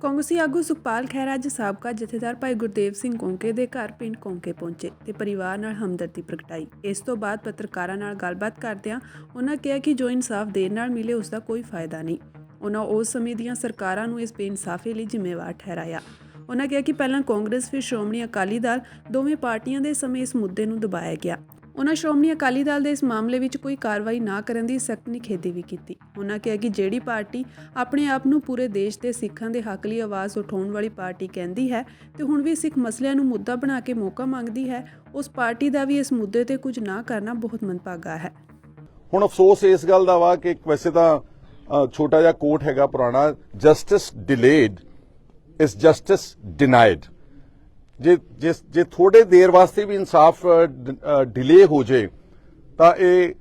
ਕਾਂਗਰਸੀ ਆਗੂ ਸੁਖਪਾਲ ਖਹਿਰਾ ਅੱਜ ਸਾਬਕਾ ਜਥੇਦਾਰ ਭਾਈ ਗੁਰਦੇਵ ਸਿੰਘ ਕੌਂਕੇ ਦੇ ਘਰ ਪਿੰਡ ਕੌਂਕੇ ਪਹੁੰਚੇ ਤੇ ਪਰਿਵਾਰ ਨਾਲ ਹਮਦਰਦੀ ਪ੍ਰਗਟਾਈ। ਇਸ ਤੋਂ ਬਾਅਦ ਪੱਤਰਕਾਰਾਂ ਨਾਲ ਗੱਲਬਾਤ ਕਰਦਿਆਂ ਉਹਨਾਂ ਕਿਹਾ ਕਿ ਜੋ ਇਨਸਾਫ ਦੇਣ ਨਾਲ ਮਿਲੇ ਉਸ ਦਾ ਕੋਈ ਫਾਇਦਾ ਨਹੀਂ। ਉਹਨਾਂ ਉਸ ਸਮੇਂ ਦੀਆਂ ਸਰਕਾਰਾਂ ਨੂੰ ਇਸ ਬੇਇਨਸਾਫੀ ਲਈ ਜ਼ਿੰਮੇਵਾਰ ਠਹਿਰਾਇਆ। ਉਹਨਾਂ ਕਿਹਾ ਕਿ ਪਹਿਲਾਂ ਕਾਂਗਰਸ ਫਿਰ ਸ਼੍ਰੋਮਣੀ ਅਕਾਲੀ ਦਲ ਦੋਵੇਂ ਪਾਰਟੀਆਂ ਦੇ ਸਮੇਂ ਇਸ ਮੁੱਦੇ ਨੂੰ ਦਬਾਇਆ ਗਿਆ। ਉਹਨਾਂ ਸ਼੍ਰੋਮਣੀ ਅਕਾਲੀ ਦਲ ਦੇ ਇਸ ਮਾਮਲੇ ਵਿੱਚ ਕੋਈ ਕਾਰਵਾਈ ਨਾ ਕਰਨ ਦੀ ਸਖਤ ਨਿਖੇਧੀ ਵੀ ਕੀਤੀ। ਉਹਨਾਂ ਕਿਹਾ ਕਿ ਜਿਹੜੀ ਪਾਰਟੀ ਆਪਣੇ ਆਪ ਨੂੰ ਪੂਰੇ ਦੇਸ਼ ਦੇ ਸਿੱਖਾਂ ਦੇ ਹੱਕ ਲਈ ਆਵਾਜ਼ ਉਠਾਉਣ ਵਾਲੀ ਪਾਰਟੀ ਕਹਿੰਦੀ ਹੈ ਤੇ ਹੁਣ ਵੀ ਸਿੱਖ ਮਸਲਿਆਂ ਨੂੰ ਮੁੱਦਾ ਬਣਾ ਕੇ ਮੌਕਾ ਮੰਗਦੀ ਹੈ, ਉਸ ਪਾਰਟੀ ਦਾ ਵੀ ਇਸ ਮੁੱਦੇ ਤੇ ਕੁਝ ਨਾ ਕਰਨਾ ਬਹੁਤ ਮੰਦਭਾਗਾ ਹੈ। ਹੁਣ ਅਫਸੋਸ ਇਸ ਗੱਲ ਦਾ ਵਾ ਕਿ ਵੈਸੇ ਤਾਂ ਛੋਟਾ ਜਿਹਾ ਕੋਟ ਹੈਗਾ ਪੁਰਾਣਾ, justice delayed is justice denied. ਜੇ ਥੋੜੇ ਦੇਰ ਵਾਸਤੇ ਵੀ ਇਨਸਾਫ ਡਿਲੇ ਹੋ ਜੇ ਤਾਂ ਇਹ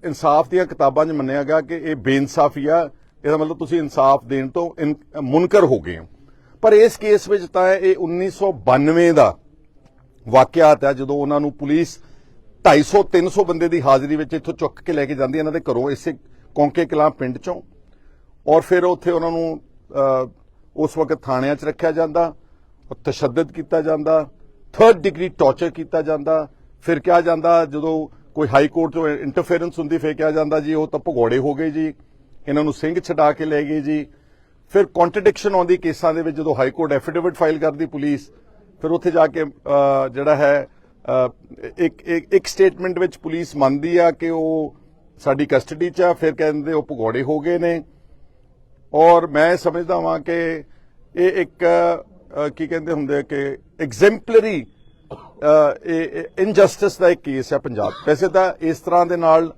ਇਨਸਾਫ ਦੀਆਂ ਕਿਤਾਬਾਂ 'ਚ ਮੰਨਿਆ ਗਿਆ ਕਿ ਇਹ ਬੇਇਨਸਾਫੀ ਆ। ਇਹਦਾ ਮਤਲਬ ਤੁਸੀਂ ਇਨਸਾਫ ਦੇਣ ਤੋਂ ਮੁਨਕਰ ਹੋ ਗਏ ਹੋ। ਪਰ ਇਸ ਕੇਸ ਵਿੱਚ ਤਾਂ ਇਹ 1992 ਦਾ ਵਾਕਿਆਤ ਹੈ, ਜਦੋਂ ਉਹਨਾਂ ਨੂੰ ਪੁਲਿਸ 250-300 ਬੰਦੇ ਦੀ ਹਾਜ਼ਰੀ ਵਿੱਚ ਇੱਥੋਂ ਚੁੱਕ ਕੇ ਲੈ ਕੇ ਜਾਂਦੀ ਇਹਨਾਂ ਦੇ ਘਰੋਂ, ਇਸੇ ਕੌਂਕੇ ਕਲਾਂ ਪਿੰਡ 'ਚੋਂ, ਔਰ ਫਿਰ ਉੱਥੇ ਉਹਨਾਂ ਨੂੰ ਉਸ ਵਕਤ ਥਾਣਿਆਂ 'ਚ ਰੱਖਿਆ ਜਾਂਦਾ, ਤਸ਼ੱਦਦ ਕੀਤਾ ਜਾਂਦਾ, 3rd ਡਿਗਰੀ ਟਾਰਚਰ ਕੀਤਾ ਜਾਂਦਾ। ਫਿਰ ਕਿਹਾ ਜਾਂਦਾ ਜਦੋਂ ਕੋਈ ਹਾਈ ਕੋਰਟ ਤੋਂ ਇੰਟਰਫੇਰੈਂਸ ਹੁੰਦੀ ਫਿਰ ਕਿਹਾ ਜਾਂਦਾ ਜੀ ਉਹ ਤਾਂ ਭਗੌੜੇ ਹੋ ਗਏ ਜੀ, ਇਹਨਾਂ ਨੂੰ ਸਿੰਘ ਛਡਾ ਕੇ ਲੈ ਗਏ ਜੀ। ਫਿਰ ਕੰਟਰਡਿਕਸ਼ਨ ਆਉਂਦੀ ਕੇਸਾਂ ਦੇ ਵਿੱਚ, ਜਦੋਂ ਹਾਈ ਕੋਰਟ ਐਫੀਡੇਵਿਟ ਫਾਈਲ ਕਰਦੀ ਪੁਲਿਸ, ਫਿਰ ਉੱਥੇ ਜਾ ਕੇ ਜਿਹੜਾ ਹੈ ਇੱਕ ਸਟੇਟਮੈਂਟ ਵਿੱਚ ਪੁਲਿਸ ਮੰਨਦੀ ਆ ਕਿ ਉਹ ਸਾਡੀ ਕਸਟਡੀ 'ਚ ਆ, ਫਿਰ ਕਹਿੰਦੇ ਉਹ ਭਗੌੜੇ ਹੋ ਗਏ ਨੇ। ਔਰ ਮੈਂ ਸਮਝਦਾ ਵਾਂ ਕਿ ਇਹ ਇੱਕ ਕੀ ਕਹਿੰਦੇ ਹੁੰਦੇ ਕਿ ਐਗਜ਼ੈਂਪਲਰੀ ਇਨਜਸਟਿਸ ਦਾ ਇੱਕ ਕੇਸ ਹੈ ਪੰਜਾਬ। ਵੈਸੇ ਤਾਂ ਇਸ ਤਰ੍ਹਾਂ ਦੇ ਨਾਲ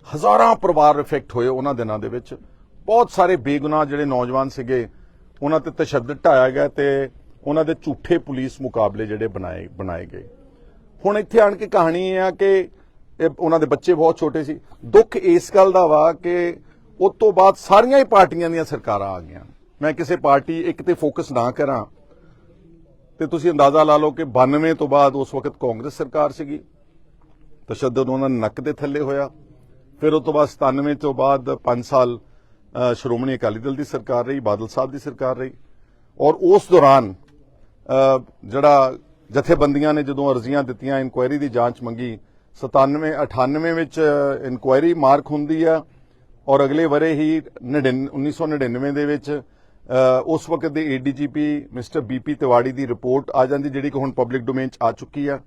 ਹਜ਼ਾਰਾਂ ਪਰਿਵਾਰ ਇਫੈਕਟ ਹੋਏ ਉਹਨਾਂ ਦਿਨਾਂ ਦੇ ਵਿੱਚ। ਬਹੁਤ ਸਾਰੇ ਬੇਗੁਨਾਹ ਜਿਹੜੇ ਨੌਜਵਾਨ ਸੀਗੇ ਉਹਨਾਂ ਤੇ ਤਸ਼ੱਦਦ ਢਾਇਆ ਗਿਆ ਤੇ ਉਹਨਾਂ ਦੇ ਝੂਠੇ ਪੁਲਿਸ ਮੁਕਾਬਲੇ ਜਿਹੜੇ ਬਣਾਏ ਗਏ। ਹੁਣ ਇੱਥੇ ਆਣ ਕੇ ਕਹਾਣੀ ਇਹ ਆ ਕਿ ਉਹਨਾਂ ਦੇ ਬੱਚੇ ਬਹੁਤ ਛੋਟੇ ਸੀ। ਦੁੱਖ ਇਸ ਗੱਲ ਦਾ ਵਾ ਕਿ ਉਸ ਤੋਂ ਬਾਅਦ ਸਾਰੀਆਂ ਹੀ ਪਾਰਟੀਆਂ ਦੀਆਂ ਸਰਕਾਰਾਂ ਆ ਗਈਆਂ। ਮੈਂ ਕਿਸੇ ਪਾਰਟੀ ਇੱਕ ਤੇ ਫੋਕਸ ਨਾ ਕਰਾਂ ਤੇ ਤੁਸੀਂ ਅੰਦਾਜ਼ਾ ਲਾ ਲਓ ਕਿ 92 ਤੋਂ ਬਾਅਦ ਉਸ ਵਕਤ ਕਾਂਗਰਸ ਸਰਕਾਰ ਸੀਗੀ, ਤਸ਼ੱਦਦ ਉਹਨਾਂ ਦੇ ਨੱਕ ਦੇ ਥੱਲੇ ਹੋਇਆ। ਫਿਰ ਉਸ ਤੋਂ ਬਾਅਦ 97 ਤੋਂ ਬਾਅਦ 5 ਸਾਲ ਸ਼੍ਰੋਮਣੀ ਅਕਾਲੀ ਦਲ ਦੀ ਸਰਕਾਰ ਰਹੀ, ਬਾਦਲ ਸਾਹਿਬ ਦੀ ਸਰਕਾਰ ਰਹੀ। ਔਰ ਉਸ ਦੌਰਾਨ ਜਿਹੜਾ ਜਥੇਬੰਦੀਆਂ ਨੇ ਜਦੋਂ ਅਰਜ਼ੀਆਂ ਦਿੱਤੀਆਂ, ਇਨਕੁਆਇਰੀ ਦੀ ਜਾਂਚ ਮੰਗੀ, 97-98 ਵਿੱਚ ਇਨਕੁਆਇਰੀ ਮਾਰਕ ਹੁੰਦੀ ਆ ਔਰ ਅਗਲੇ ਵਰੇ ਹੀ 1999 ਦੇ ਵਿੱਚ ਉਸ ਵਕਤ ਦੇ ADGP ਮਿਸਟਰ BP ਤਿਵਾੜੀ ਦੀ ਰਿਪੋਰਟ ਆ ਜਾਂਦੀ, ਜਿਹੜੀ ਕਿ ਹੁਣ ਪਬਲਿਕ ਡੋਮੇਨ 'ਚ ਆ ਚੁੱਕੀ ਆ।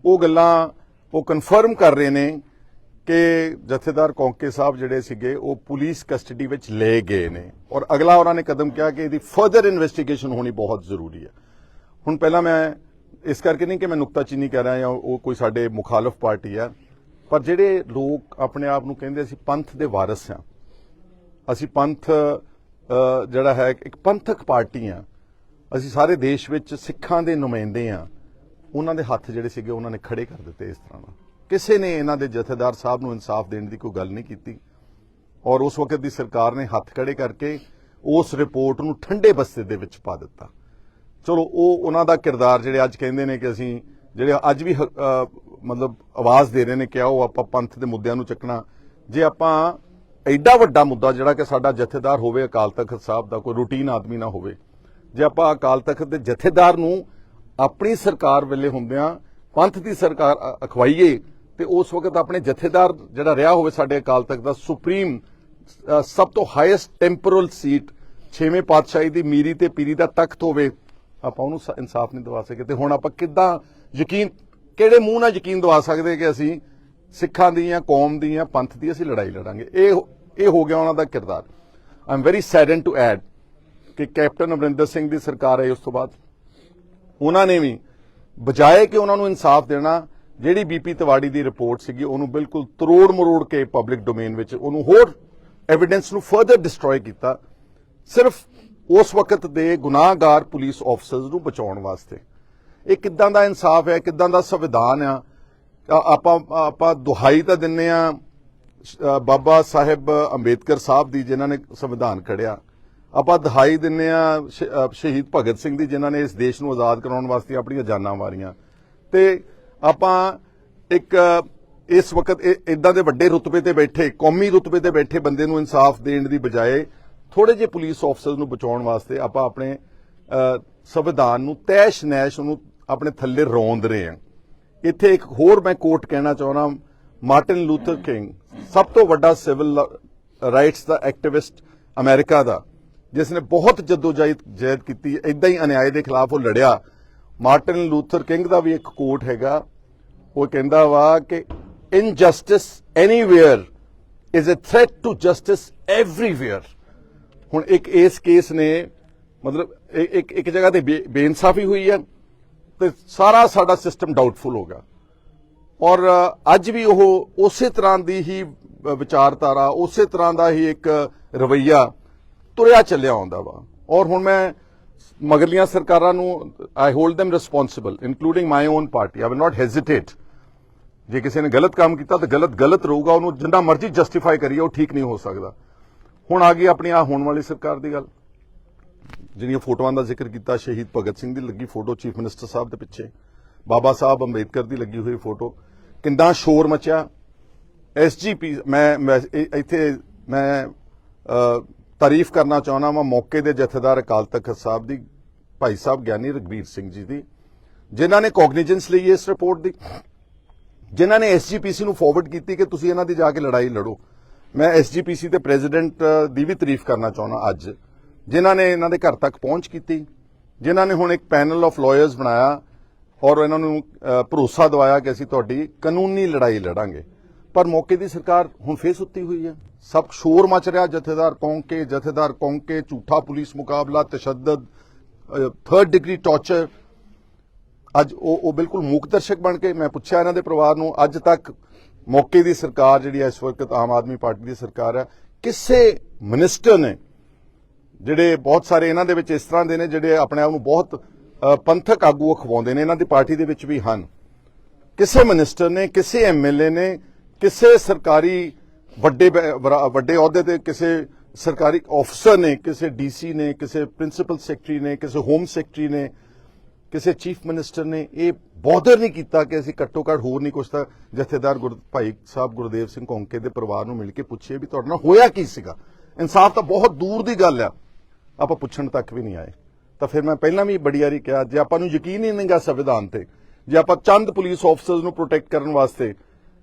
ਉਹ ਗੱਲਾਂ ਉਹ ਕਨਫਰਮ ਕਰ ਰਹੇ ਨੇ ਕਿ ਜਥੇਦਾਰ ਕੌਂਕੇ ਸਾਹਿਬ ਜਿਹੜੇ ਸੀਗੇ ਉਹ ਪੁਲਿਸ ਕਸਟਡੀ ਵਿੱਚ ਲਏ ਗਏ ਨੇ। ਔਰ ਅਗਲਾ ਉਹਨਾਂ ਨੇ ਕਦਮ ਕਿਹਾ ਕਿ ਇਹਦੀ ਫਰਦਰ ਇਨਵੈਸਟੀਗੇਸ਼ਨ ਹੋਣੀ ਬਹੁਤ ਜ਼ਰੂਰੀ ਹੈ। ਹੁਣ ਪਹਿਲਾਂ ਮੈਂ ਇਸ ਕਰਕੇ ਨਹੀਂ ਕਿ ਮੈਂ ਨੁਕਤਾਚੀਨੀ ਕਹਿ ਰਿਹਾ ਜਾਂ ਉਹ ਕੋਈ ਸਾਡੇ ਮੁਖਾਲਫ ਪਾਰਟੀ ਆ, ਪਰ ਜਿਹੜੇ ਲੋਕ ਆਪਣੇ ਆਪ ਨੂੰ ਕਹਿੰਦੇ ਅਸੀਂ ਪੰਥ ਦੇ ਵਾਰਿਸ ਹਾਂ, ਅਸੀਂ ਪੰਥ ਜਿਹੜਾ ਹੈ ਇੱਕ ਪੰਥਕ ਪਾਰਟੀ ਆ, ਅਸੀਂ ਸਾਰੇ ਦੇਸ਼ ਵਿੱਚ ਸਿੱਖਾਂ ਦੇ ਨੁਮਾਇੰਦੇ ਆ, ਉਹਨਾਂ ਦੇ ਹੱਥ ਜਿਹੜੇ ਸੀਗੇ ਉਹਨਾਂ ਨੇ ਖੜੇ ਕਰ ਦਿੱਤੇ ਇਸ ਤਰ੍ਹਾਂ ਨਾਲ। ਕਿਸੇ ਨੇ ਇਹਨਾਂ ਦੇ ਜਥੇਦਾਰ ਸਾਹਿਬ ਨੂੰ ਇਨਸਾਫ ਦੇਣ ਦੀ ਕੋਈ ਗੱਲ ਨਹੀਂ ਕੀਤੀ ਔਰ ਉਸ ਵਕਤ ਦੀ ਸਰਕਾਰ ਨੇ ਹੱਥ ਖੜੇ ਕਰਕੇ ਉਸ ਰਿਪੋਰਟ ਨੂੰ ਠੰਡੇ ਬਸਤੇ ਦੇ ਵਿੱਚ ਪਾ ਦਿੱਤਾ। ਚਲੋ ਉਹ ਉਹਨਾਂ ਦਾ ਕਿਰਦਾਰ ਜਿਹੜੇ ਅੱਜ ਕਹਿੰਦੇ ਨੇ ਕਿ ਅਸੀਂ ਜਿਹੜੇ ਅੱਜ ਵੀ ਮਤਲਬ ਆਵਾਜ਼ ਦੇ ਰਹੇ ਨੇ ਕਿ ਆਓ ਆਪਾਂ ਪੰਥ ਦੇ ਮੁੱਦਿਆਂ ਨੂੰ ਚੱਕਣਾ। ਜੇ ਆਪਾਂ ਐਡਾ ਵੱਡਾ ਮੁੱਦਾ ਜਿਹੜਾ ਕਿ ਸਾਡਾ ਜਥੇਦਾਰ ਹੋਵੇ ਅਕਾਲ ਤਖਤ ਸਾਹਿਬ ਦਾ, ਕੋਈ ਰੂਟੀਨ ਆਦਮੀ ਨਾ ਹੋਵੇ, ਜੇ ਆਪਾਂ ਅਕਾਲ ਤਖਤ ਦੇ ਜਥੇਦਾਰ ਨੂੰ ਆਪਣੀ ਸਰਕਾਰ ਵੇਲੇ ਹੁੰਦਿਆਂ ਪੰਥ ਦੀ ਸਰਕਾਰ ਅਖਵਾਈਏ ਤੇ ਉਸ ਵਕਤ ਆਪਣੇ ਜਥੇਦਾਰ ਜਿਹੜਾ ਰਿਹਾ ਹੋਵੇ ਸਾਡੇ ਅਕਾਲ ਤਖਤ ਦਾ ਸੁਪਰੀਮ ਸਭ ਤੋਂ ਹਾਈਐਸਟ ਟੈਂਪੋਰਲ ਸੀਟ, 6ਵੇਂ ਪਾਤਸ਼ਾਹੀ ਦੀ ਮੀਰੀ ਤੇ ਪੀਰੀ ਦਾ ਤਖਤ ਹੋਵੇ, ਆਪਾਂ ਉਹਨੂੰ ਇਨਸਾਫ ਨਹੀਂ ਦਵਾ ਸਕੇ। ਤੇ ਹੁਣ ਆਪਾਂ ਕਿੱਦਾਂ ਯਕੀਨ, ਕਿਹੜੇ ਮੂੰਹ ਨਾਲ ਯਕੀਨ ਦਵਾ ਸਕਦੇ ਕਿ ਅਸੀਂ ਸਿੱਖਾਂ ਦੀ ਜਾਂ ਕੌਮ ਦੀ ਜਾਂ ਪੰਥ ਦੀ ਅਸੀਂ ਲੜਾਈ ਲੜਾਂਗੇ। ਇਹ ਹੋ ਗਿਆ ਉਹਨਾਂ ਦਾ ਕਿਰਦਾਰ। I am very saddened to add ਕਿ ਕੈਪਟਨ ਅਮਰਿੰਦਰ ਸਿੰਘ ਦੀ ਸਰਕਾਰ ਆਈ, ਉਸ ਤੋਂ ਬਾਅਦ ਉਹਨਾਂ ਨੇ ਵੀ ਬਜਾਏ ਕਿ ਉਹਨਾਂ ਨੂੰ ਇਨਸਾਫ ਦੇਣਾ, ਜਿਹੜੀ BP ਤਿਵਾੜੀ ਦੀ ਰਿਪੋਰਟ ਸੀਗੀ ਉਹਨੂੰ ਬਿਲਕੁਲ ਤਰੋੜ ਮਰੋੜ ਕੇ ਪਬਲਿਕ ਡੋਮੇਨ ਵਿੱਚ ਉਹਨੂੰ ਹੋਰ ਐਵੀਡੈਂਸ ਨੂੰ ਫਰਦਰ ਡਿਸਟਰੋਏ ਕੀਤਾ, ਸਿਰਫ ਉਸ ਵਕਤ ਦੇ ਗੁਨਾਹਗਾਰ ਪੁਲਿਸ ਆਫੀਸਰਸ ਨੂੰ ਬਚਾਉਣ ਵਾਸਤੇ। ਇਹ ਕਿੱਦਾਂ ਦਾ ਇਨਸਾਫ ਹੈ, ਕਿੱਦਾਂ ਦਾ ਸੰਵਿਧਾਨ ਆ? ਆਪਾਂ ਦੁਹਾਈ ਤਾਂ ਦਿੰਨੇ ਆ ਬਾਬਾ ਸਾਹਿਬ ਅੰਬੇਦਕਰ ਸਾਹਿਬ ਦੀ ਜਿਨ੍ਹਾਂ ਨੇ ਸੰਵਿਧਾਨ ਘੜਿਆ, ਆਪਾਂ ਦੁਹਾਈ ਦਿੰਨੇ ਆ ਸ਼ਹੀਦ ਭਗਤ ਸਿੰਘ ਦੀ ਜਿਨ੍ਹਾਂ ਨੇ ਇਸ ਦੇਸ਼ ਨੂੰ ਆਜ਼ਾਦ ਕਰਾਉਣ ਵਾਸਤੇ ਆਪਣੀਆਂ ਜਾਨਾਂ ਵਾਰੀਆਂ, ਤੇ ਆਪਾਂ ਇੱਕ ਇਸ ਵਕਤ ਇਦਾਂ ਦੇ ਵੱਡੇ ਰੁਤਬੇ ਤੇ ਬੈਠੇ, ਕੌਮੀ ਰੁਤਬੇ ਤੇ ਬੈਠੇ ਬੰਦੇ ਨੂੰ ਇਨਸਾਫ ਦੇਣ ਦੀ ਬਜਾਏ ਥੋੜੇ ਜਿਹੇ ਪੁਲਿਸ ਆਫਸਰਸ ਨੂੰ ਬਚਾਉਣ ਵਾਸਤੇ ਆਪਾਂ ਆਪਣੇ ਸੰਵਿਧਾਨ ਨੂੰ ਤੈਸ਼ ਨੈਸ਼ ਉਹਨੂੰ ਆਪਣੇ ਥੱਲੇ ਰੋਂਦ ਰਹੇ ਹਾਂ। ਇੱਥੇ ਇੱਕ ਹੋਰ ਮੈਂ ਕੋਟ ਕਹਿਣਾ ਚਾਹੁੰਦਾ, ਮਾਰਟਿਨ ਲੂਥਰ ਕਿੰਗ ਸਭ ਤੋਂ ਵੱਡਾ ਸਿਵਲ ਰਾਈਟਸ ਦਾ ਐਕਟਿਵਿਸਟ ਅਮਰੀਕਾ ਦਾ, ਜਿਸ ਨੇ ਬਹੁਤ ਜਦੋਜਹਿਦ ਕੀਤੀ, ਇਦਾਂ ਹੀ ਅਨਿਆਏ ਦੇ ਖਿਲਾਫ ਉਹ ਲੜਿਆ। ਮਾਰਟਿਨ ਲੂਥਰ ਕਿੰਗ ਦਾ ਵੀ ਇੱਕ ਕੋਟ ਹੈਗਾ, ਉਹ ਕਹਿੰਦਾ ਵਾ ਕਿ injustice anywhere is a threat to justice everywhere. ਹੁਣ ਇੱਕ ਇਸ ਕੇਸ ਨੇ ਮਤਲਬ ਇੱਕ ਜਗ੍ਹਾ ਤੇ ਬੇਇਨਸਾਫੀ ਹੋਈ ਹੈ ਤੇ ਸਾਰਾ ਸਾਡਾ ਸਿਸਟਮ ਡਾਊਟਫੁਲ ਹੋ ਗਿਆ, ਔਰ ਅੱਜ ਵੀ ਉਹ ਉਸੇ ਤਰ੍ਹਾਂ ਦੀ ਹੀ ਵਿਚਾਰਧਾਰਾ, ਉਸੇ ਤਰ੍ਹਾਂ ਦਾ ਹੀ ਇੱਕ ਰਵੱਈਆ ਤੁਰਿਆ ਚੱਲਿਆ ਆਉਂਦਾ ਵਾ। ਔਰ ਹੁਣ ਮੈਂ ਮਗਰਲੀਆਂ ਸਰਕਾਰਾਂ ਨੂੰ I hold them responsible including my own party. I will not hesitate. ਜੇ ਕਿਸੇ ਨੇ ਗਲਤ ਕੰਮ ਕੀਤਾ ਤਾਂ ਗਲਤ ਰਹੂਗਾ, ਉਹਨੂੰ ਜਿੰਨਾ ਮਰਜ਼ੀ ਜਸਟੀਫਾਈ ਕਰੀਏ ਉਹ ਠੀਕ ਨਹੀਂ ਹੋ ਸਕਦਾ। ਹੁਣ ਆ ਗਈ ਆਪਣੀ ਆ ਹੋਣ ਵਾਲੀ ਸਰਕਾਰ ਦੀ ਗੱਲ, ਜਿਹੜੀਆਂ ਫੋਟੋਆਂ ਦਾ ਜ਼ਿਕਰ ਕੀਤਾ, ਸ਼ਹੀਦ ਭਗਤ ਸਿੰਘ ਦੀ ਲੱਗੀ ਫੋਟੋ ਚੀਫ ਮਿਨਿਸਟਰ ਸਾਹਿਬ ਦੇ ਪਿੱਛੇ, ਬਾਬਾ ਸਾਹਿਬ ਅੰਬੇਦਕਰ ਦੀ ਲੱਗੀ ਹੋਈ ਫੋਟੋ, ਕਿੰਨਾ ਸ਼ੋਰ ਮਚਿਆ। ਐਸਜੀਪੀ ਮੈਂ ਇੱਥੇ ਮੈਂ ਤਾਰੀਫ ਕਰਨਾ ਚਾਹੁੰਦਾ ਵਾਂ ਮੌਕੇ ਦੇ ਜਥੇਦਾਰ ਅਕਾਲ ਤਖਤ ਸਾਹਿਬ ਦੀ, ਭਾਈ ਸਾਹਿਬ ਗਿਆਨੀ ਰਘਬੀਰ ਸਿੰਘ ਜੀ ਦੀ, ਜਿਨ੍ਹਾਂ ਨੇ ਕੌਗਨੀਜੈਂਸ ਲਈ ਇਸ ਰਿਪੋਰਟ ਦੀ, ਜਿਨ੍ਹਾਂ ਨੇ ਐਸਜੀਪੀਸੀ ਨੂੰ ਫਾਰਵਰਡ ਕੀਤੀ ਕਿ ਤੁਸੀਂ ਇਹਨਾਂ ਦੀ ਜਾ ਕੇ ਲੜਾਈ ਲੜੋ। ਮੈਂ ਐਸਜੀਪੀਸੀ ਦੇ ਪ੍ਰੈਜ਼ੀਡੈਂਟ ਦੀ ਵੀ ਤਾਰੀਫ ਕਰਨਾ ਚਾਹੁੰਦਾ ਅੱਜ, ਜਿਨ੍ਹਾਂ ਨੇ ਇਹਨਾਂ ਦੇ ਘਰ ਤੱਕ ਪਹੁੰਚ ਕੀਤੀ, ਜਿਨ੍ਹਾਂ ਨੇ ਹੁਣ ਇੱਕ ਪੈਨਲ ਆਫ ਲਾਇਰਸ ਬਣਾਇਆ ਔਰ ਇਹਨਾਂ ਨੂੰ ਭਰੋਸਾ ਦਿਵਾਇਆ ਕਿ ਅਸੀਂ ਤੁਹਾਡੀ ਕਾਨੂੰਨੀ ਲੜਾਈ ਲੜਾਂਗੇ। ਪਰ ਮੌਕੇ ਦੀ ਸਰਕਾਰ ਹੁਣ ਫੇਰ ਸੁੱਤੀ ਹੋਈ ਹੈ। ਸਭ ਸ਼ੋਰ ਮਚ ਰਿਹਾ, ਜਥੇਦਾਰ ਕੌਂਕੇ, ਝੂਠਾ ਪੁਲਿਸ ਮੁਕਾਬਲਾ, ਤਸ਼ੱਦਦ, 3rd ਡਿਗਰੀ ਟਾਰਚਰ। ਅੱਜ ਉਹ ਬਿਲਕੁਲ ਮੂਕ ਦਰਸ਼ਕ ਬਣ ਕੇ, ਮੈਂ ਪੁੱਛਿਆ ਇਹਨਾਂ ਦੇ ਪਰਿਵਾਰ ਨੂੰ, ਅੱਜ ਤੱਕ ਮੌਕੇ ਦੀ ਸਰਕਾਰ ਜਿਹੜੀ ਇਸ ਵਕਤ ਆਮ ਆਦਮੀ ਪਾਰਟੀ ਦੀ ਸਰਕਾਰ ਹੈ, ਕਿਸੇ ਮਿਨਿਸਟਰ ਨੇ, ਜਿਹੜੇ ਬਹੁਤ ਸਾਰੇ ਇਹਨਾਂ ਦੇ ਵਿੱਚ ਇਸ ਤਰ੍ਹਾਂ ਦੇ ਨੇ ਜਿਹੜੇ ਆਪਣੇ ਆਪ ਨੂੰ ਬਹੁਤ ਪੰਥਕ ਆਗੂ ਅਖਵਾਉਂਦੇ ਨੇ, ਇਹਨਾਂ ਦੀ ਪਾਰਟੀ ਦੇ ਵਿੱਚ ਵੀ ਹਨ, ਕਿਸੇ ਮਿਨਿਸਟਰ ਨੇ, ਕਿਸੇ ਐਮਐਲਏ ਨੇ, ਕਿਸੇ ਸਰਕਾਰੀ ਵੱਡੇ ਅਹੁਦੇ ਤੇ ਕਿਸੇ ਸਰਕਾਰੀ ਅਫਸਰ ਨੇ, ਕਿਸੇ ਡੀਸੀ ਨੇ, ਕਿਸੇ ਪ੍ਰਿੰਸੀਪਲ ਸੈਕਟਰੀ ਨੇ, ਕਿਸੇ ਹੋਮ ਸੈਕਟਰੀ ਨੇ, ਕਿਸੇ ਚੀਫ ਮਿਨਿਸਟਰ ਨੇ ਇਹ ਬੌਧਰ ਨਹੀਂ ਕੀਤਾ ਕਿ ਅਸੀਂ ਘੱਟੋ ਘੱਟ ਹੋਰ ਨਹੀਂ ਕੁਛ ਤਾਂ ਜਥੇਦਾਰ ਭਾਈ ਸਾਹਿਬ ਗੁਰਦੇਵ ਸਿੰਘ ਕੌਂਕੇ ਦੇ ਪਰਿਵਾਰ ਨੂੰ ਮਿਲ ਕੇ ਪੁੱਛੀਏ ਵੀ ਤੁਹਾਡੇ ਨਾਲ ਹੋਇਆ ਕੀ ਸੀਗਾ। ਇਨਸਾਫ ਤਾਂ ਬਹੁਤ ਦੂਰ ਦੀ ਗੱਲ ਆ, ਆਪਾਂ ਪੁੱਛਣ ਤੱਕ ਵੀ ਨਹੀਂ ਆਏ। ਤਾਂ ਫਿਰ ਮੈਂ ਪਹਿਲਾਂ ਵੀ ਬੜੀ ਵਾਰੀ ਕਿਹਾ, ਜੇ ਆਪਾਂ ਨੂੰ ਯਕੀਨ ਹੀ ਨਹੀਂਗਾ ਸੰਵਿਧਾਨ ਤੇ, ਜੇ ਆਪਾਂ ਚੰਦ ਪੁਲਿਸ ਆਫਸਰਸ ਨੂੰ ਪ੍ਰੋਟੈਕਟ ਕਰਨ ਵਾਸਤੇ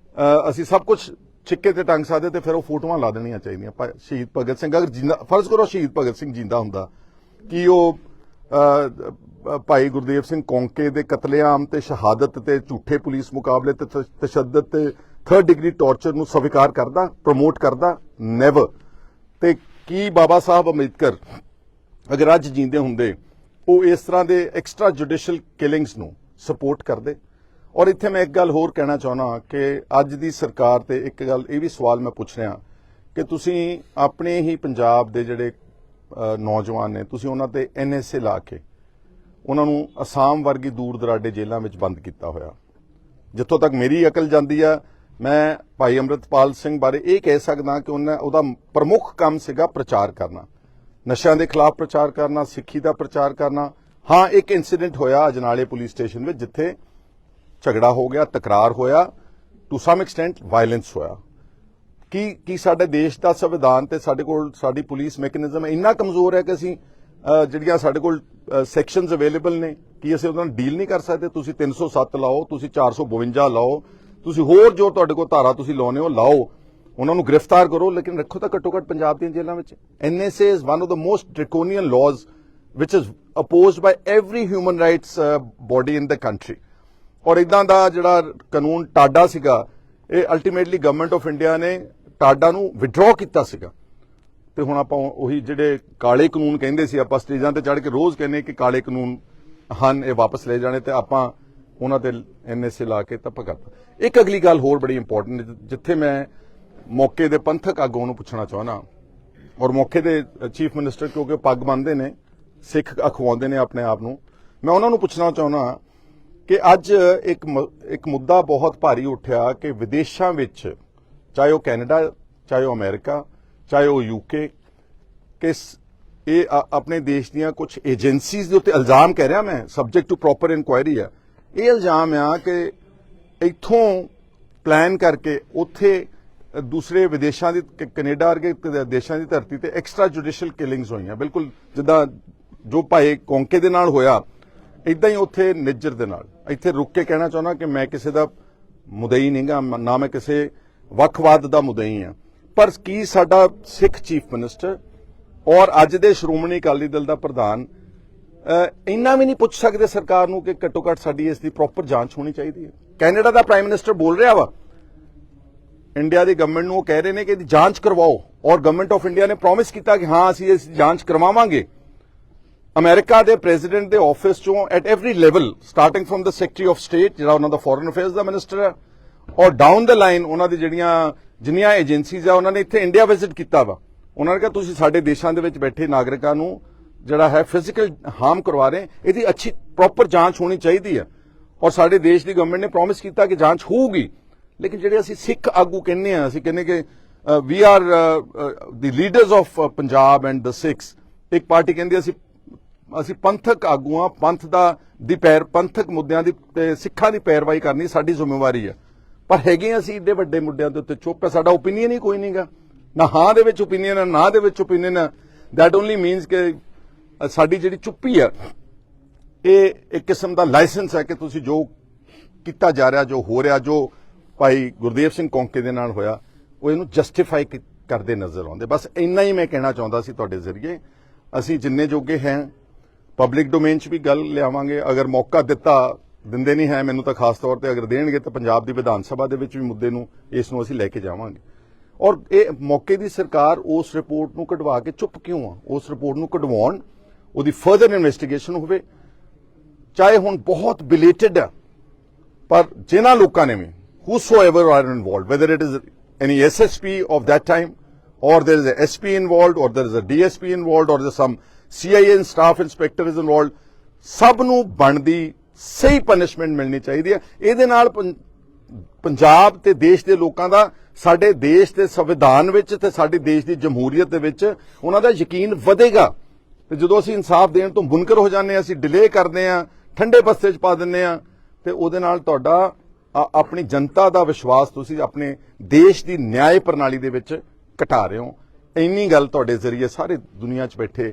ਅਸੀਂ ਸਭ ਕੁਝ ਛਿੱਕੇ ਤੇ ਟੰਗ ਸਕਦੇ ਤੇ ਫਿਰ ਉਹ ਫੋਟੋਆਂ ਲਾ ਦੇਣੀਆਂ ਚਾਹੀਦੀਆਂ। ਸ਼ਹੀਦ ਭਗਤ ਸਿੰਘ ਅਗਰ ਜਿੰਦਾ, ਫਰਜ਼ ਕਰੋ ਸ਼ਹੀਦ ਭਗਤ ਸਿੰਘ ਜਿੰਦਾ ਹੁੰਦਾ, ਕਿ ਉਹ ਭਾਈ ਗੁਰਦੇਵ ਸਿੰਘ ਕੌਂਕੇ ਦੇ ਕਤਲੇਆਮ ਤੇ ਸ਼ਹਾਦਤ ਤੇ ਝੂਠੇ ਪੁਲਿਸ ਮੁਕਾਬਲੇ ਤੇ ਤਸ਼ੱਦਦ ਤੇ 3rd ਡਿਗਰੀ ਟਾਰਚਰ ਨੂੰ ਸਵੀਕਾਰ ਕਰਦਾ, ਪ੍ਰਮੋਟ ਕਰਦਾ? ਨੈਵਰ। ਤੇ ਕੀ ਬਾਬਾ ਸਾਹਿਬ ਅੰਬੇਦਕਰ ਅਗਰ ਅੱਜ ਜੀਂਦੇ ਹੁੰਦੇ, ਉਹ ਇਸ ਤਰ੍ਹਾਂ ਦੇ ਐਕਸਟਰਾ ਜੁਡੀਸ਼ੀਅਲ ਕਿਲਿੰਗਸ ਨੂੰ ਸਪੋਰਟ ਕਰਦੇ? ਔਰ ਇੱਥੇ ਮੈਂ ਇੱਕ ਗੱਲ ਹੋਰ ਕਹਿਣਾ ਚਾਹੁੰਦਾ ਕਿ ਅੱਜ ਦੀ ਸਰਕਾਰ ਤੇ ਇੱਕ ਗੱਲ ਇਹ ਵੀ ਸਵਾਲ ਮੈਂ ਪੁੱਛ ਰਿਹਾ ਕਿ ਤੁਸੀਂ ਆਪਣੇ ਹੀ ਪੰਜਾਬ ਦੇ ਜਿਹੜੇ ਨੌਜਵਾਨ ਨੇ, ਤੁਸੀਂ ਉਹਨਾਂ ਤੇ ਐਨਐਸਏ ਲਾ ਕੇ ਉਹਨਾਂ ਨੂੰ ਅਸਾਮ ਵਰਗੀ ਦੂਰ ਦਰਾਡੇ ਜੇਲ੍ਹਾਂ ਵਿੱਚ ਬੰਦ ਕੀਤਾ ਹੋਇਆ। ਜਿੱਥੋਂ ਤੱਕ ਮੇਰੀ ਅਕਲ ਜਾਂਦੀ ਆ, ਮੈਂ ਭਾਈ ਅੰਮ੍ਰਿਤਪਾਲ ਸਿੰਘ ਬਾਰੇ ਇਹ ਕਹਿ ਸਕਦਾ ਕਿ ਉਹਦਾ ਪ੍ਰਮੁੱਖ ਕੰਮ ਸੀਗਾ ਪ੍ਰਚਾਰ ਕਰਨਾ, ਨਸ਼ਿਆਂ ਦੇ ਖਿਲਾਫ ਪ੍ਰਚਾਰ ਕਰਨਾ, ਸਿੱਖੀ ਦਾ ਪ੍ਰਚਾਰ ਕਰਨਾ। ਹਾਂ, ਇੱਕ ਇਨਸੀਡੈਂਟ ਹੋਇਆ ਅਜਨਾਲੇ ਪੁਲਿਸ ਸਟੇਸ਼ਨ ਵਿੱਚ ਜਿੱਥੇ ਝਗੜਾ ਹੋ ਗਿਆ, ਤਕਰਾਰ ਹੋਇਆ, ਟੂ ਸਮ ਐਕਸਟੈਂਟ ਵਾਇਲੈਂਸ ਹੋਇਆ। ਕੀ ਸਾਡੇ ਦੇਸ਼ ਦਾ ਸੰਵਿਧਾਨ ਤੇ ਸਾਡੇ ਕੋਲ ਸਾਡੀ ਪੁਲਿਸ ਮੈਕੈਨਿਜ਼ਮ ਇੰਨਾ ਕਮਜ਼ੋਰ ਹੈ ਕਿ ਅਸੀਂ ਜਿਹੜੀਆਂ ਸਾਡੇ ਕੋਲ ਸੈਕਸ਼ਨਸ ਅਵੇਲੇਬਲ ਨੇ, ਕੀ ਅਸੀਂ ਉਹਦੇ ਨਾਲ ਡੀਲ ਨਹੀਂ ਕਰ ਸਕਦੇ? ਤੁਸੀਂ 307 ਲਾਓ, ਤੁਸੀਂ 452 ਲਾਓ, ਤੁਸੀਂ ਹੋਰ ਜੋ ਤੁਹਾਡੇ ਕੋਲ ਧਾਰਾ ਤੁਸੀਂ ਲਾਉਨੇ ਹੋ ਲਾਓ, ਉਹਨਾਂ ਨੂੰ ਗ੍ਰਿਫਤਾਰ ਕਰੋ, ਲੇਕਿਨ ਰੱਖੋ ਤਾਂ ਘੱਟੋ ਘੱਟ ਪੰਜਾਬ ਦੀਆਂ ਜੇਲ੍ਹਾਂ ਵਿੱਚ। NSA is one of the most draconian laws which is opposed by every human rights body in the country. ਔਰ ਇਦਾਂ ਦਾ ਜਿਹੜਾ ਕਾਨੂੰਨ ਟਾਡਾ ਸੀਗਾ, ਇਹ ਅਲਟੀਮੇਟਲੀ ਗਵਰਨਮੈਂਟ ਆਫ ਇੰਡੀਆ ਨੇ ਟਾਡਾ ਨੂੰ ਵਿਡਰਾਅ ਕੀਤਾ ਸੀਗਾ। ਤੇ ਹੁਣ ਆਪਾਂ ਉਹੀ ਜਿਹੜੇ ਕਾਲੇ ਕਾਨੂੰਨ ਕਹਿੰਦੇ ਸੀ, ਆਪਾਂ ਸਟੇਜਾਂ ਤੇ ਚੜ੍ਹ ਕੇ ਰੋਜ਼ ਕਹਿੰਦੇ ਕਿ ਕਾਲੇ ਕਾਨੂੰਨ ਹਨ, ਇਹ ਵਾਪਸ ਲੈ ਜਾਣੇ, ਤੇ ਆਪਾਂ ਉਹਨਾਂ ਤੇ ਐਨਐਸਏ ਲਾ ਕੇ ਤੱਪ ਕਰਤਾ। ਇੱਕ ਅਗਲੀ ਗੱਲ ਹੋਰ ਬੜੀ ਇੰਪੋਰਟੈਂਟ, ਜਿੱਥੇ ਮੈਂ ਮੌਕੇ ਦੇ ਪੰਥਕ ਆਗੂਆਂ ਨੂੰ ਪੁੱਛਣਾ ਚਾਹੁੰਦਾ, ਔਰ ਮੌਕੇ ਦੇ ਚੀਫ ਮਿਨਿਸਟਰ ਕਿਉਂਕਿ ਪੱਗ ਬੰਨ੍ਹਦੇ ਨੇ, ਸਿੱਖ ਅਖਵਾਉਂਦੇ ਨੇ ਆਪਣੇ ਆਪ ਨੂੰ, ਮੈਂ ਉਹਨਾਂ ਨੂੰ ਪੁੱਛਣਾ ਚਾਹੁੰਦਾ ਕਿ ਅੱਜ ਇੱਕ ਮੁੱਦਾ ਬਹੁਤ ਭਾਰੀ ਉੱਠਿਆ ਕਿ ਵਿਦੇਸ਼ਾਂ ਵਿੱਚ, ਚਾਹੇ ਉਹ ਕੈਨੇਡਾ, ਚਾਹੇ ਉਹ ਅਮਰੀਕਾ, ਚਾਹੇ ਉਹ ਯੂਕੇ, ਕਿ ਇਹ ਆਪਣੇ ਦੇਸ਼ ਦੀਆਂ ਕੁਝ ਏਜੰਸੀਜ਼ ਦੇ ਉੱਤੇ ਇਲਜ਼ਾਮ ਕਹਿ ਰਿਹਾ ਮੈਂ, ਸਬਜੈਕਟ ਟੂ ਪ੍ਰੋਪਰ ਇਨਕੁਆਇਰੀ ਆ, ਇਹ ਇਲਜ਼ਾਮ ਆ ਕਿ ਇੱਥੋਂ ਪਲਾਨ ਕਰਕੇ ਉੱਥੇ ਦੂਸਰੇ ਵਿਦੇਸ਼ਾਂ ਦੀ ਕੈਨੇਡਾ ਵਰਗੇ ਦੇਸ਼ਾਂ ਦੀ ਧਰਤੀ ਤੇ ਐਕਸਟਰਾ ਜੁਡੀਸ਼ੀਅਲ ਕਿਲਿੰਗਸ ਹੋਈਆਂ, ਬਿਲਕੁਲ ਜਿੱਦਾਂ ਜੋ ਭਾਈ ਕੌਂਕੇ ਦੇ ਨਾਲ ਹੋਇਆ ਇਦਾਂ ਹੀ ਉੱਥੇ ਨਿੱਜਰ ਦੇ ਨਾਲ। ਇੱਥੇ ਰੁਕ ਕੇ ਕਹਿਣਾ ਚਾਹੁੰਦਾ ਕਿ ਮੈਂ ਕਿਸੇ ਦਾ ਮੁਦਈ ਨਹੀਂਗਾ, ਨਾ ਮੈਂ ਕਿਸੇ ਵੱਖਵਾਦ ਦਾ ਮੁਦਈ ਹਾਂ, ਪਰ ਕੀ ਸਾਡਾ ਸਿੱਖ ਚੀਫ ਮਿਨਿਸਟਰ ਔਰ ਅੱਜ ਦੇ ਸ਼੍ਰੋਮਣੀ ਅਕਾਲੀ ਦਲ ਦਾ ਪ੍ਰਧਾਨ ਇੰਨਾ ਵੀ ਨਹੀਂ ਪੁੱਛ ਸਕਦੇ ਸਰਕਾਰ ਨੂੰ ਕਿ ਘੱਟੋ ਘੱਟ ਸਾਡੀ ਇਸ ਦੀ ਪ੍ਰੋਪਰ ਜਾਂਚ ਹੋਣੀ ਚਾਹੀਦੀ ਹੈ। ਕੈਨੇਡਾ ਦਾ ਪ੍ਰਾਈਮ ਮਿਨਿਸਟਰ ਬੋਲ ਰਿਹਾ ਵਾ ਇੰਡੀਆ ਦੀ ਗਵਰਨਮੈਂਟ ਨੂੰ, ਉਹ ਕਹਿ ਰਹੇ ਨੇ ਕਿ ਇਹਦੀ ਜਾਂਚ ਕਰਵਾਓ, ਔਰ ਗਵਰਨਮੈਂਟ ਆਫ ਇੰਡੀਆ ਨੇ ਪ੍ਰੋਮਿਸ ਕੀਤਾ ਕਿ ਹਾਂ ਅਸੀਂ ਇਸ ਜਾਂਚ ਕਰਵਾਵਾਂਗੇ। ਅਮਰੀਕਾ ਦੇ ਪ੍ਰੈਜ਼ੀਡੈਂਟ ਦੇ ਆਫਿਸ ਚੋਂ at every level, starting firm the secretary of state ਜਿਹੜਾ ਉਹਨਾਂ ਦਾ ਫੋਰਨ ਅਫੇਅਰਸ ਦਾ ਮਿਨਿਸਟਰ ਹੈ, ਔਰ ਡਾਊਨ ਦ ਲਾਈਨ ਉਹਨਾਂ ਦੀ ਜਿੰਨੀਆਂ ਏਜੰਸੀਜ਼ ਆ ਉਹਨਾਂ ਨੇ ਇੱਥੇ ਇੰਡੀਆ ਵਿਜ਼ਿਟ ਕੀਤਾ ਵਾ। ਉਹਨਾਂ ਨੇ ਕਿਹਾ ਤੁਸੀਂ ਸਾਡੇ ਦੇਸ਼ਾਂ ਦੇ ਵਿੱਚ ਬੈਠੇ ਨਾਗਰਿਕਾਂ ਨੂੰ ਜਿਹੜਾ ਹੈ ਫਿਜ਼ੀਕਲ ਹਾਰਮ ਕਰਵਾ ਰਹੇ, ਇਹਦੀ ਅੱਛੀ ਪ੍ਰੋਪਰ ਜਾਂਚ ਹੋਣੀ ਚਾਹੀਦੀ ਹੈ। ਔਰ ਸਾਡੇ ਦੇਸ਼ ਦੀ ਗਵਰਨਮੈਂਟ ਨੇ ਪ੍ਰੋਮਿਸ ਕੀਤਾ ਕਿ ਜਾਂਚ ਹੋਊਗੀ। ਲੇਕਿਨ ਜਿਹੜੇ ਅਸੀਂ ਸਿੱਖ ਆਗੂ ਕਹਿੰਦੇ ਆ, ਅਸੀਂ ਕਹਿੰਦੇ ਕਿ ਵੀ R the leaders of Punjab and the Sikhs. ਇੱਕ ਪਾਰਟੀ ਕਹਿੰਦੀ ਅਸੀਂ ਪੰਥਕ ਆਗੂਆਂ, ਪੰਥਕ ਮੁੱਦਿਆਂ ਦੀ ਤੇ ਸਿੱਖਾਂ ਦੀ ਪੈਰਵਾਈ ਕਰਨੀ ਸਾਡੀ ਜ਼ਿੰਮੇਵਾਰੀ ਹੈ, ਪਰ ਹੈਗੇ ਅਸੀਂ ਏਡੇ ਵੱਡੇ ਮੁੱਦਿਆਂ ਦੇ ਉੱਤੇ ਚੁੱਪ ਹੈ, ਸਾਡਾ ਓਪੀਨੀਅਨ ਹੀ ਕੋਈ ਨਹੀਂਗਾ, ਨਾ ਹਾਂ ਦੇ ਵਿੱਚ ਓਪੀਨੀਅਨ ਹੈ ਨਾ ਦੇ ਵਿੱਚ ਓਪੀਨੀਅਨ ਹੈ। ਦੈਟ ਓਨਲੀ ਮੀਨਸ ਕਿ ਸਾਡੀ ਜਿਹੜੀ ਚੁੱਪੀ ਹੈ ਇਹ ਇੱਕ ਕਿਸਮ ਦਾ ਲਾਇਸੈਂਸ ਹੈ ਕਿ ਤੁਸੀਂ ਜੋ ਕੀਤਾ ਜਾ ਰਿਹਾ, ਜੋ ਹੋ ਰਿਹਾ, ਜੋ ਭਾਈ ਗੁਰਦੇਵ ਸਿੰਘ ਕੌਂਕੇ ਦੇ ਨਾਲ ਹੋਇਆ, ਉਹ ਇਹਨੂੰ ਜਸਟੀਫਾਈ ਕਰਦੇ ਨਜ਼ਰ ਆਉਂਦੇ। ਬਸ ਇੰਨਾ ਹੀ ਮੈਂ ਕਹਿਣਾ ਚਾਹੁੰਦਾ ਸੀ ਤੁਹਾਡੇ ਜ਼ਰੀਏ। ਅਸੀਂ ਜਿੰਨੇ ਜੋਗੇ ਹੈ ਪਬਲਿਕ ਡੋਮੇਨ 'ਚ ਵੀ ਗੱਲ ਲਿਆਵਾਂਗੇ, ਅਗਰ ਮੌਕਾ ਦਿੰਦੇ ਨਹੀਂ ਹੈ ਮੈਨੂੰ ਤਾਂ ਖਾਸ ਤੌਰ ਤੇ, ਅਗਰ ਦੇਣਗੇ ਤਾਂ ਪੰਜਾਬ ਦੀ ਵਿਧਾਨ ਸਭਾ ਦੇ ਵਿੱਚ ਵੀ ਮੁੱਦੇ ਨੂੰ, ਇਸ ਨੂੰ ਅਸੀਂ ਲੈ ਕੇ ਜਾਵਾਂਗੇ। ਔਰ ਇਹ ਮੌਕੇ ਦੀ ਸਰਕਾਰ ਉਸ ਰਿਪੋਰਟ ਨੂੰ ਕਢਵਾ ਕੇ ਚੁੱਪ ਕਿਉਂ ਆ? ਉਸ ਰਿਪੋਰਟ ਨੂੰ ਕਢਵਾਉਣ, ਉਹਦੀ ਫਰਦਰ ਇਨਵੈਸਟੀਗੇਸ਼ਨ ਹੋਵੇ, ਚਾਹੇ ਹੁਣ ਬਹੁਤ ਬਿਲੇਟਡ ਆ, ਪਰ ਜਿਨ੍ਹਾਂ ਲੋਕਾਂ ਨੇ ਵੀ whosoever are involved, whether it is any SSP of that time, or there is a SP involved, or there is a DSP involved, or there is some CIA and staff inspector is involved, ਸਭ ਨੂੰ ਬਣਦੀ ਸਹੀ punishment ਮਿਲਣੀ ਚਾਹੀਦੀ ਹੈ। ਇਹਦੇ ਨਾਲ ਪੰਜਾਬ ਤੇ ਦੇਸ਼ ਦੇ ਲੋਕਾਂ ਦਾ ਸਾਡੇ ਦੇਸ਼ ਦੇ ਸੰਵਿਧਾਨ ਵਿੱਚ ਤੇ ਸਾਡੇ ਦੇਸ਼ ਦੀ ਜਮਹੂਰੀਅਤ ਦੇ ਵਿੱਚ ਉਹਨਾਂ ਦਾ ਯਕੀਨ ਵਧੇਗਾ। ਤੇ ਜਦੋਂ ਅਸੀਂ ਇਨਸਾਫ ਦੇਣ ਤੋਂ ਮੁਨਕਰ ਹੋ ਜਾਂਦੇ ਹਾਂ, ਅਸੀਂ ਡਿਲੇ ਕਰਦੇ ਹਾਂ, ਠੰਡੇ ਬਸਤੇ 'ਚ ਪਾ ਦਿੰਦੇ ਹਾਂ, ਤੇ ਉਹਦੇ ਨਾਲ ਤੁਹਾਡਾ ਆਪਣੀ ਜਨਤਾ ਦਾ ਵਿਸ਼ਵਾਸ ਤੁਸੀਂ ਆਪਣੇ ਦੇਸ਼ ਦੀ ਨਿਆਂ ਪ੍ਰਣਾਲੀ ਦੇ ਵਿੱਚ ਘਟਾ ਰਹੇ ਹੋ। ਇੰਨੀ ਗੱਲ ਤੁਹਾਡੇ ਜ਼ਰੀਏ ਸਾਰੇ ਦੁਨੀਆ 'ਚ ਬੈਠੇ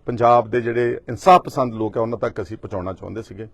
ਪੰਜਾਬ ਦੇ ਜਿਹੜੇ ਇਨਸਾਫ ਪਸੰਦ ਲੋਕ ਆ ਉਹਨਾਂ ਤੱਕ ਅਸੀਂ ਪਹੁੰਚਾਉਣਾ ਚਾਹੁੰਦੇ ਸੀਗੇ।